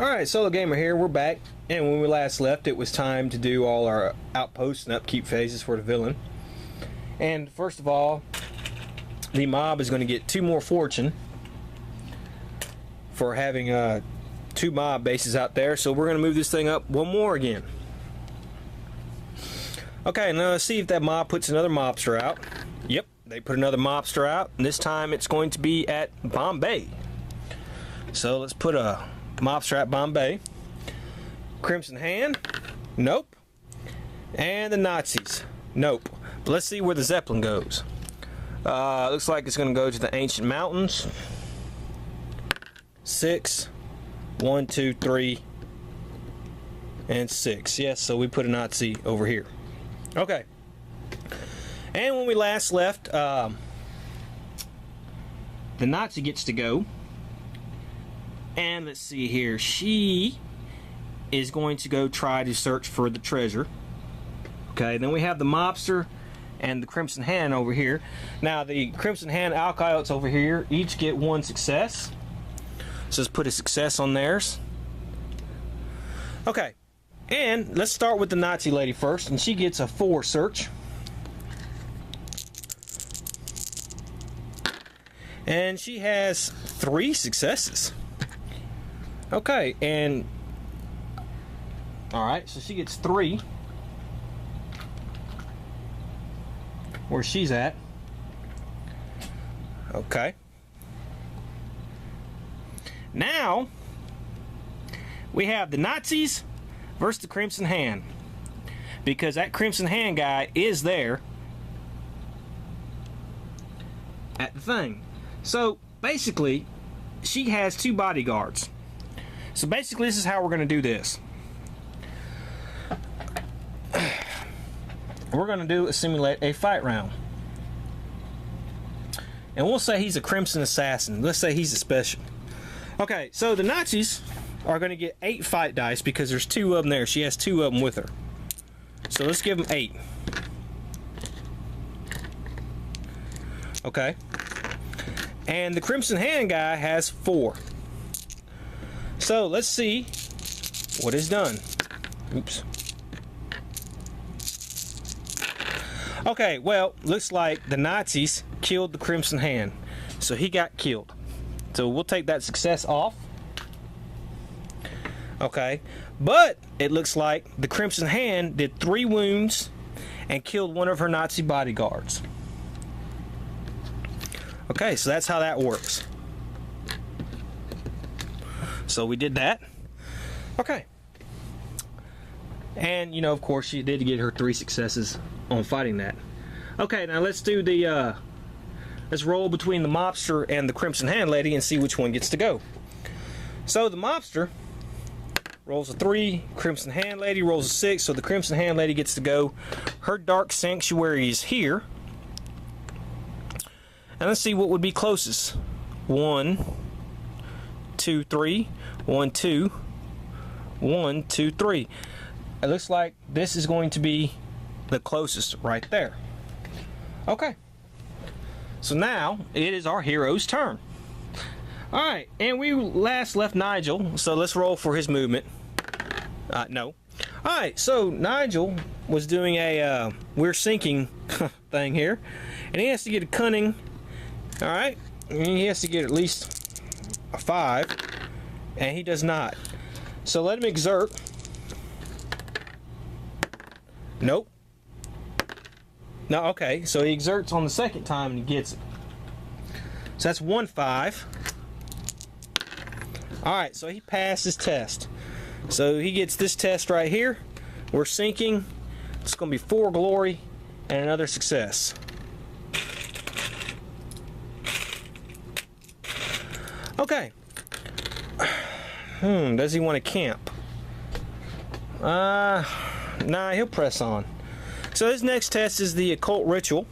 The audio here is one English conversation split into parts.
Alright, SoloGamer here, we're back, and when we last left it was time to do all our outposts and upkeep phases for the villain. And first of all, the mob is going to get 2 more fortune for having 2 mob bases out there, so we're going to move this thing up 1 more again. Okay, now let's see if that mob puts another mobster out. Yep, they put another mobster out, and this time it's going to be at Bombay. So let's put a mobster at Bombay. Crimson Hand, nope. And the Nazis, nope. But let's see where the Zeppelin goes. Looks like it's going to go to the Ancient Mountains. 6, 1, 2, 3, and 6. Yes, so we put a Nazi over here. Okay. And when we last left, the Nazi gets to go. And let's see here. She is going to go try to search for the treasure. Okay, then we have the mobster and the Crimson Hand over here. Now the Crimson Hand alcoyotes over here each get 1 success. So let's put a success on theirs. Okay, and let's start with the Nazi lady first, and she gets a 4 search. And she has 3 successes. Okay, and alright, so she gets 3. Where she's at. Okay. Now we have the Nazis versus the Crimson Hand, because that Crimson Hand guy is there at the thing. So basically she has 2 bodyguards. So basically this is how we're going to do this. We're going to simulate a fight round. And we'll say he's a Crimson Assassin. Let's say he's a special. Okay, so the Nazis are going to get 8 fight dice because there's 2 of them there. She has 2 of them with her. So let's give them 8. Okay. And the Crimson Hand guy has 4. So let's see what is done. Oops. Okay, well, looks like the Nazis killed the Crimson Hand. So he got killed. So we'll take that success off. Okay, but it looks like the Crimson Hand did 3 wounds and killed 1 of her Nazi bodyguards. Okay, so that's how that works. So we did that. Okay. And, you know, of course, she did get her 3 successes on fighting that. Okay, now let's do the, let's roll between the mobster and the Crimson Hand lady and see which one gets to go. So the mobster rolls a 3, Crimson Hand lady rolls a 6, so the Crimson Hand lady gets to go. Her Dark Sanctuary is here. And let's see what would be closest. 1, 2, 3. 1, 2. 1, 2, 3. It looks like this is going to be the closest right there. Okay. So now it is our hero's turn. Alright, and we last left Nigel, so let's roll for his movement. No. Alright, so Nigel was doing a we're sinking thing here. And he has to get a cunning. Alright. And he has to get at least a 5. And he does not. So let him exert. Nope. No, okay. So he exerts on the second time and he gets it. So that's 1 5. Alright, so he passed his test. So he gets this test right here. We're sinking. It's going to be 4 glory and another success. Okay. Does he want to camp? Nah, he'll press on. So his next test is the occult ritual.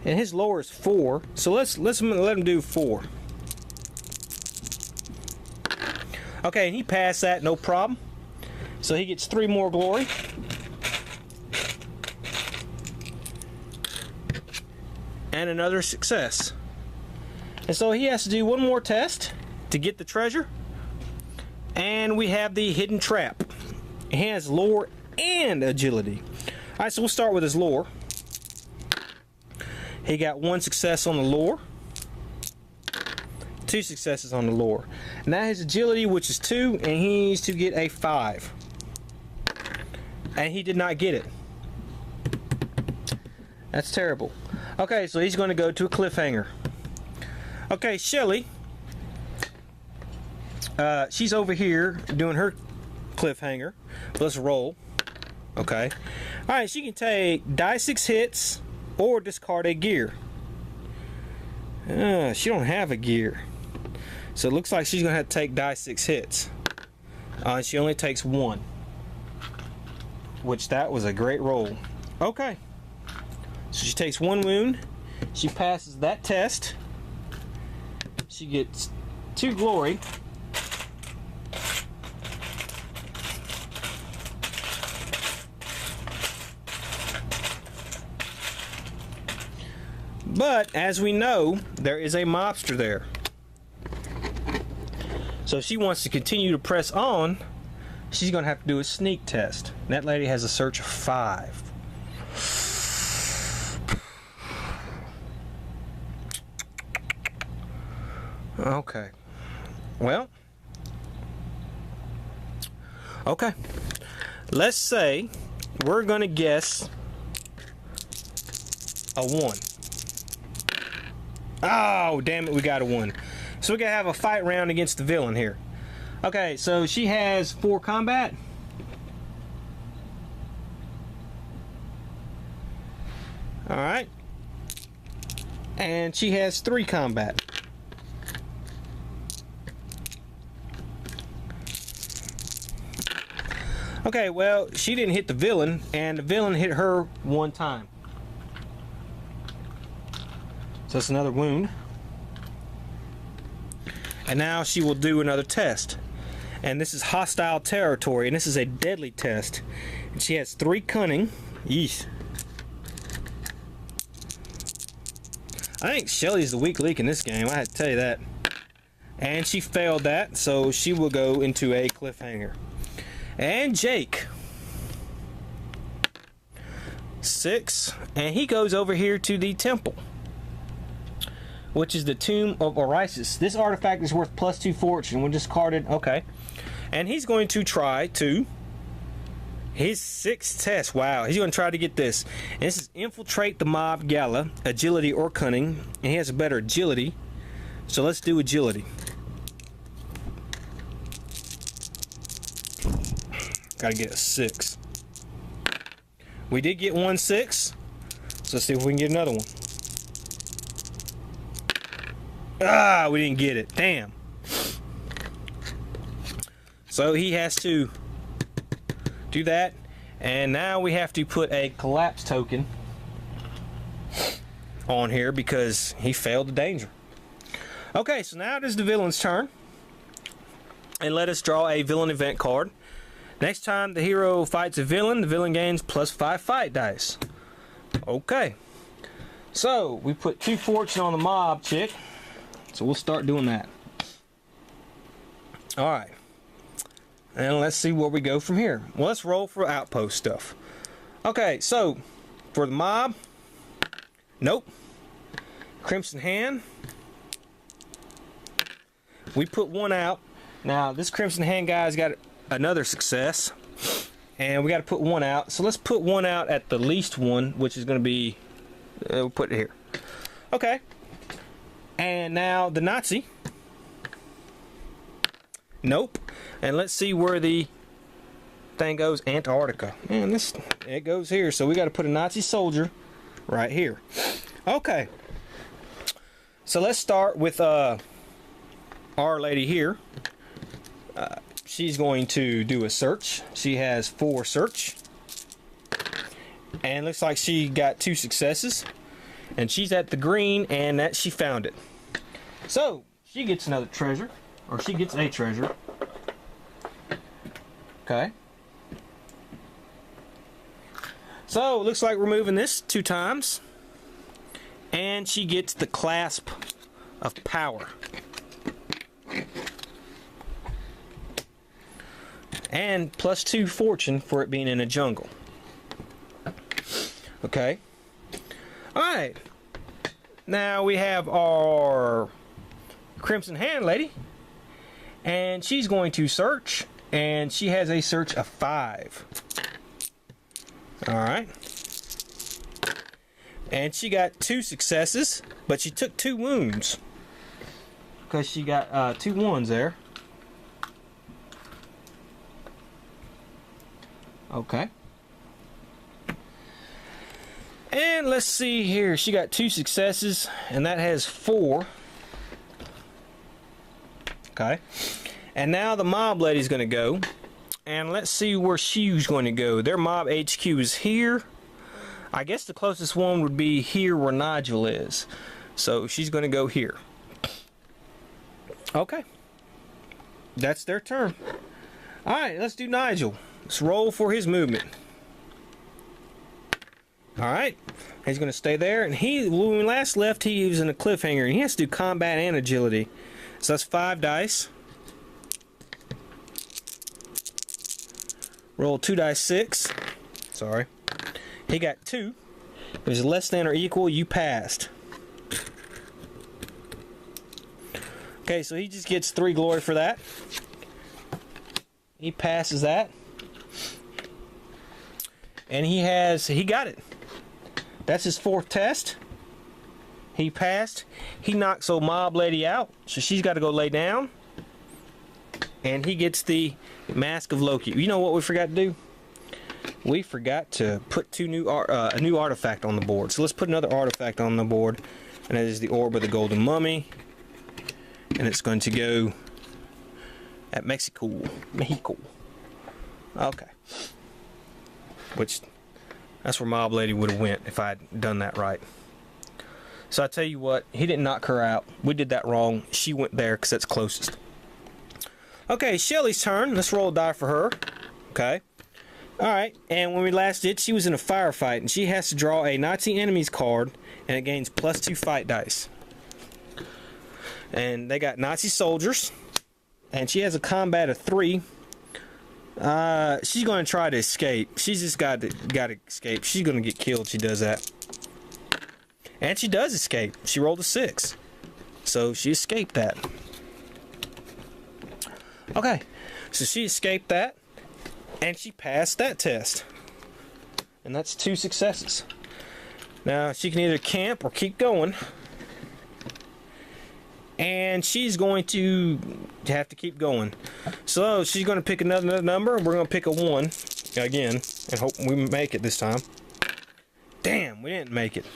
And his lower is 4. So let's let him do 4. Okay, and he passed that, no problem. So he gets 3 more glory. And another success. And so he has to do 1 more test to get the treasure. And we have the hidden trap. It has lore and agility. Alright, so we'll start with his lore. He got 1 success on the lore. 2 successes on the lore. Now his agility, which is 2, and he needs to get a 5. And he did not get it. That's terrible. Okay, so he's going to go to a cliffhanger. Okay, Shelly. She's over here doing her cliffhanger. Let's roll. Okay. Alright, she can take die 6 hits or discard a gear. She don't have a gear. So it looks like she's going to have to take die 6 hits. She only takes 1. Which that was a great roll. Okay. So she takes 1 wound. She passes that test. She gets 2 glory. But as we know, there is a mobster there. So if she wants to continue to press on, she's going to have to do a sneak test. And that lady has a search of 5. Okay. Well. Okay. Let's say we're going to guess a 1. Oh, damn it, we got a 1. So we're going to have a fight round against the villain here. Okay, so she has 4 combat. Alright. And she has 3 combat. Okay, well, she didn't hit the villain, and the villain hit her 1 time. So that's another wound. And now she will do another test. And this is hostile territory, and this is a deadly test. And she has 3 cunning. Yeesh. I think Shelly's the weak link in this game, I had to tell you that. And she failed that, so she will go into a cliffhanger. And Jake. 6. And he goes over here to the temple, which is the Tomb of Orisis. This artifact is worth +2 fortune when discarded. Okay. And he's going to try to... his 6th test. Wow. He's going to try to get this. And this is infiltrate the mob gala. Agility or cunning. And he has a better agility. So let's do agility. Gotta get a 6. We did get 1 6. So let's see if we can get another one. Ah, we didn't get it. Damn. So he has to do that. And now we have to put a collapse token on here because he failed the danger. Okay, so now it is the villain's turn. And let us draw a villain event card. Next time the hero fights a villain, the villain gains +5 fight dice. Okay. So, we put 2 fortune on the mob chick. So we'll start doing that. Alright. And let's see where we go from here. Well, let's roll for outpost stuff. Okay, so for the mob, nope. Crimson Hand. We put 1 out. Now, this Crimson Hand guy's got another success. And we got to put 1 out. So let's put 1 out at the least one, which is going to be... we'll put it here. Okay. And now the Nazi. Nope. And let's see where the thing goes. Antarctica. Man, it goes here. So we got to put a Nazi soldier right here. Okay. So let's start with our lady here. She's going to do a search. She has 4 search. And looks like she got 2 successes. And she's at the green, and that she found it. So, she gets another treasure. Or she gets a treasure. Okay. So, looks like we're moving this 2 times. And she gets the clasp of power. and +2 fortune for it being in a jungle. Okay. Alright. Now we have our Crimson Hand Lady. And she's going to search. And she has a search of 5. Alright. And she got 2 successes. But she took 2 wounds. Because she got 2 1s there. Okay. And let's see here. She got 2 successes, and that has 4. Okay. And now the mob lady's going to go. And let's see where she's going to go. Their mob HQ is here. I guess the closest one would be here where Nigel is. So she's going to go here. Okay. That's their turn. Alright, let's do Nigel. Let's roll for his movement. Alright. He's going to stay there. And when we last left, he was in a cliffhanger. And he has to do combat and agility. So that's 5 dice. Roll 2 dice 6. Sorry. He got 2. If it was less than or equal, you passed. Okay, so he just gets 3 glory for that. He passes that. And he got it. That's his 4th test. He passed. He knocks old mob lady out, so she's got to go lay down. And he gets the Mask of Loki. You know what we forgot to do? We forgot to put a new artifact on the board. So let's put another artifact on the board, and that is the Orb of the Golden Mummy. And it's going to go at Mexico. Okay. Which, that's where Mob Lady would have went if I'd done that right. So I tell you what, he didn't knock her out. We did that wrong. She went there because that's closest. Okay, Shelly's turn. Let's roll a die for her. Okay. Alright, and when we last did, she was in a firefight, and she has to draw a Nazi enemies card, and it gains +2 fight dice. And they got Nazi soldiers, and she has a combat of 3. She's going to try to escape. She's just got to escape. She's going to get killed if she does that. And she does escape. She rolled a 6. So she escaped that. Okay, so she escaped that. And she passed that test. And that's 2 successes. Now, she can either camp or keep going. And she's going to have to keep going. So, she's going to pick another number. We're going to pick a 1 again. And hope we make it this time. Damn, we didn't make it.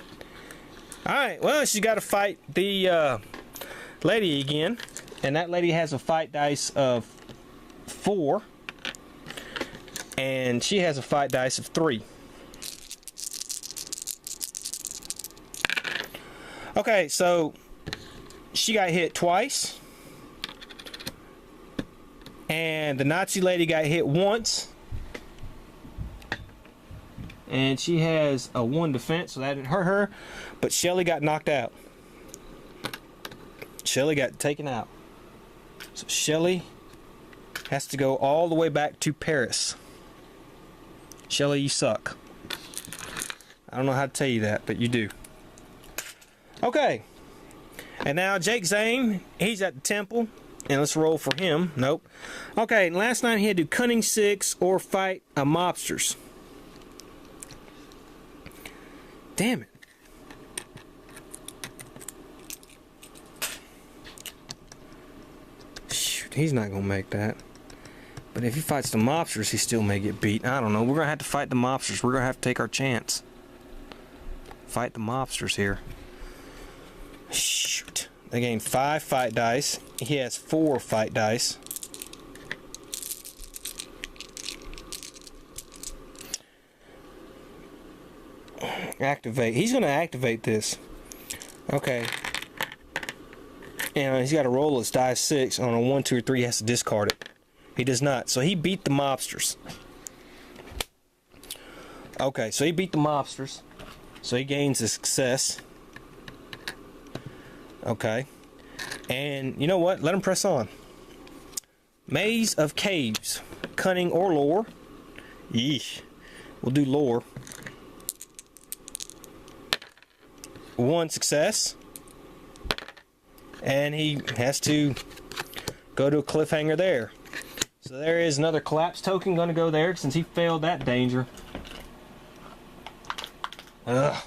Alright, well, she's got to fight the lady again. And that lady has a fight dice of 4. And she has a fight dice of 3. Okay, so she got hit twice. And the Nazi lady got hit once. And she has a 1 defense, so that didn't hurt her. But Shelly got knocked out. Shelly got taken out. So Shelly has to go all the way back to Paris. Shelly, you suck. I don't know how to tell you that, but you do. Okay. And now Jake Zane, he's at the temple. And let's roll for him. Nope. Okay, and last night he had to do Cunning 6 or fight a mobsters. Damn it. Shoot, he's not going to make that. But if he fights the mobsters, he still may get beat. I don't know. We're going to have to fight the mobsters. We're going to have to take our chance. Fight the mobsters here. Shoot. They gain 5 fight dice. He has 4 fight dice. Activate. He's going to activate this. Okay. And he's got to roll his die 6. On a 1, 2, or 3, he has to discard it. He does not. So he beat the mobsters. Okay, so he beat the mobsters. So he gains a success. Okay. And you know what? Let him press on. Maze of Caves. Cunning or lore. Yeesh. We'll do lore. 1 success. And he has to go to a cliffhanger there. So there is another collapse token going to go there since he failed that danger. Ugh.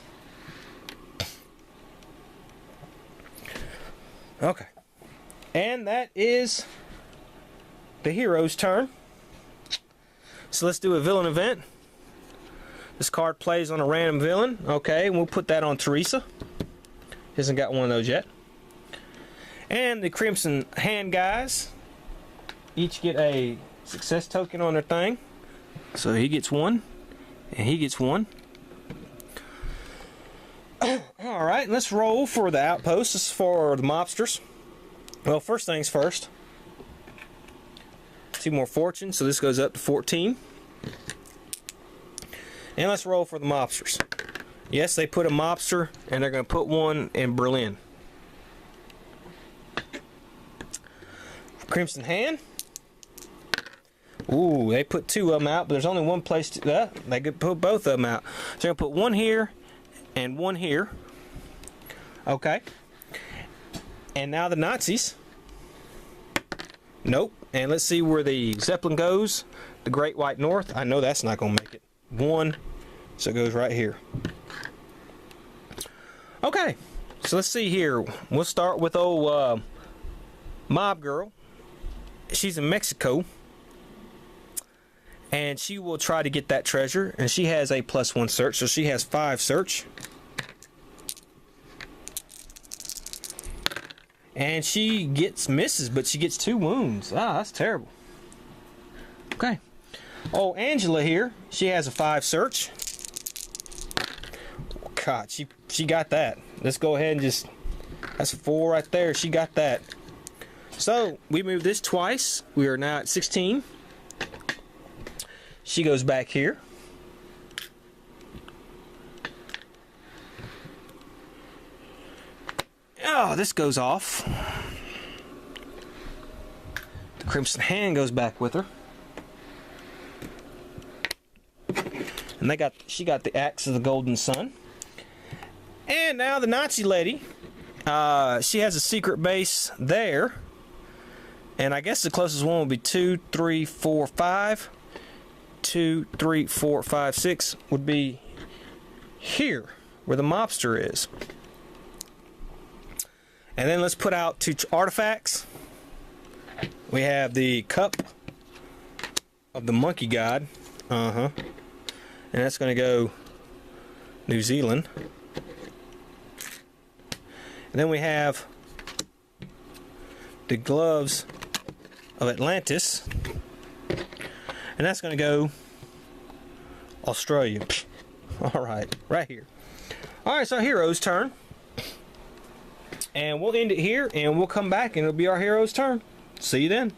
Okay. And that is the hero's turn. So let's do a villain event. This card plays on a random villain. Okay, and we'll put that on Teresa. Hasn't got one of those yet. And the Crimson Hand guys each get a success token on their thing. So he gets one, and he gets one. Alright, let's roll for the outpost. This is for the mobsters. Well, first things first. 2 more fortune, so this goes up to 14. And let's roll for the mobsters. Yes, they put a mobster, and they're going to put one in Berlin. Crimson Hand. Ooh, they put 2 of them out, but there's only one place to... they could put both of them out. So they're going to put one here and one here. Okay. And now the Nazis. Nope. And let's see where the Zeppelin goes. The Great White North. I know that's not going to make it. 1. So it goes right here. Okay. So let's see here. We'll start with old Mob Girl. She's in Mexico. And she will try to get that treasure. And she has a +1 search. So she has 5 search. And she misses, but she gets 2 wounds. Ah, that's terrible. Okay. Oh, Angela here. She has a 5 search. God, she got that. Let's go ahead and just... That's a 4 right there. She got that. So, we moved this twice. We are now at 16. She goes back here. Oh, this goes off. The Crimson Hand goes back with her. And she got the Axe of the Golden Sun. And now the Nazi lady, she has a secret base there. And I guess the closest one will be 2, 3, 4, 5. 2, 3, 4, 5, 6 would be here, where the mobster is. And then let's put out 2 artifacts. We have the Cup of the Monkey God. And that's going to go New Zealand. And then we have the Gloves of Atlantis. And that's going to go Australia. Alright, right here. Alright, so hero's turn. And we'll end it here, and we'll come back, and it'll be our hero's turn. See you then.